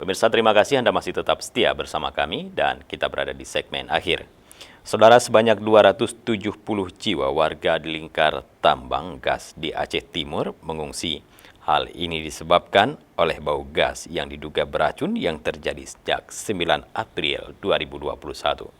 Pemirsa, terima kasih Anda masih tetap setia bersama kami dan kita berada di segmen akhir. Saudara, sebanyak 270 jiwa warga di lingkar tambang gas di Aceh Timur mengungsi. Hal ini disebabkan oleh bau gas yang diduga beracun yang terjadi sejak 9 April 2021.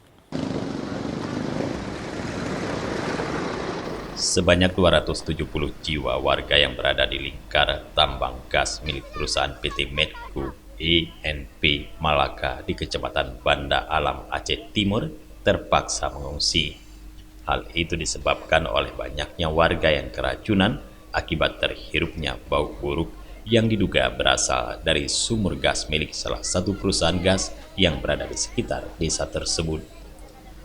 Sebanyak 270 jiwa warga yang berada di lingkar tambang gas milik perusahaan PT Medco INP Malaka di Kecamatan Banda Alam Aceh Timur terpaksa mengungsi. Hal itu disebabkan oleh banyaknya warga yang keracunan akibat terhirupnya bau buruk yang diduga berasal dari sumur gas milik salah satu perusahaan gas yang berada di sekitar desa tersebut.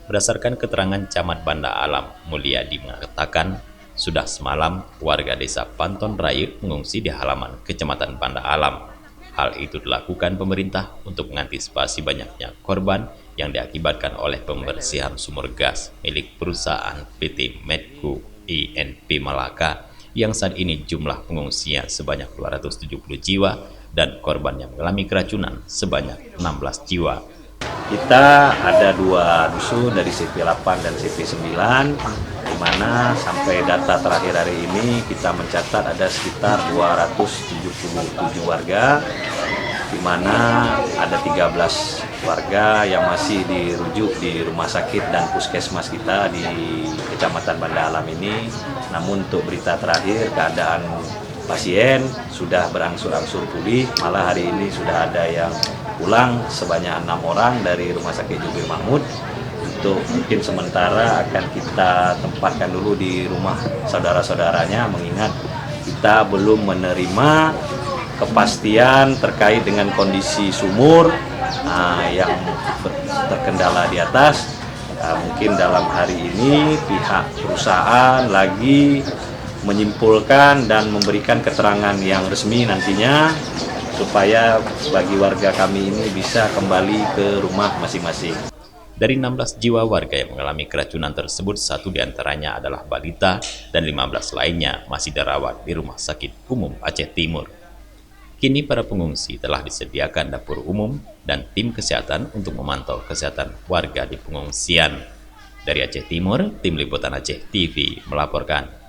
Berdasarkan keterangan Camat Banda Alam, Mulyadi mengatakan, sudah semalam warga desa Panton Raya mengungsi di halaman Kecamatan Banda Alam. Hal itu dilakukan pemerintah untuk mengantisipasi banyaknya korban yang diakibatkan oleh pembersihan sumur gas milik perusahaan PT Medco INP Malaka yang saat ini jumlah pengungsinya sebanyak 270 jiwa dan korban yang mengalami keracunan sebanyak 16 jiwa. Kita ada 2 dusun dari CP8 dan CP9, di mana sampai data terakhir hari ini kita mencatat ada sekitar 277 warga, di mana ada 13 warga yang masih dirujuk di rumah sakit dan puskesmas kita di Kecamatan Banda Alam ini. Namun untuk berita terakhir, keadaan pasien sudah berangsur-angsur pulih, malah hari ini sudah ada yang pulang sebanyak 6 orang dari Rumah Sakit Jubir Mahmud. Untuk mungkin sementara akan kita tempatkan dulu di rumah saudara-saudaranya, mengingat kita belum menerima kepastian terkait dengan kondisi sumur yang terkendala di atas. Mungkin dalam hari ini pihak perusahaan lagi menyimpulkan dan memberikan keterangan yang resmi nantinya supaya bagi warga kami ini bisa kembali ke rumah masing-masing. Dari 16 jiwa warga yang mengalami keracunan tersebut, 1 diantaranya adalah balita dan 15 lainnya masih dirawat di Rumah Sakit Umum Aceh Timur. Kini para pengungsi telah disediakan dapur umum dan tim kesehatan untuk memantau kesehatan warga di pengungsian. Dari Aceh Timur, Tim Liputan Aceh TV melaporkan.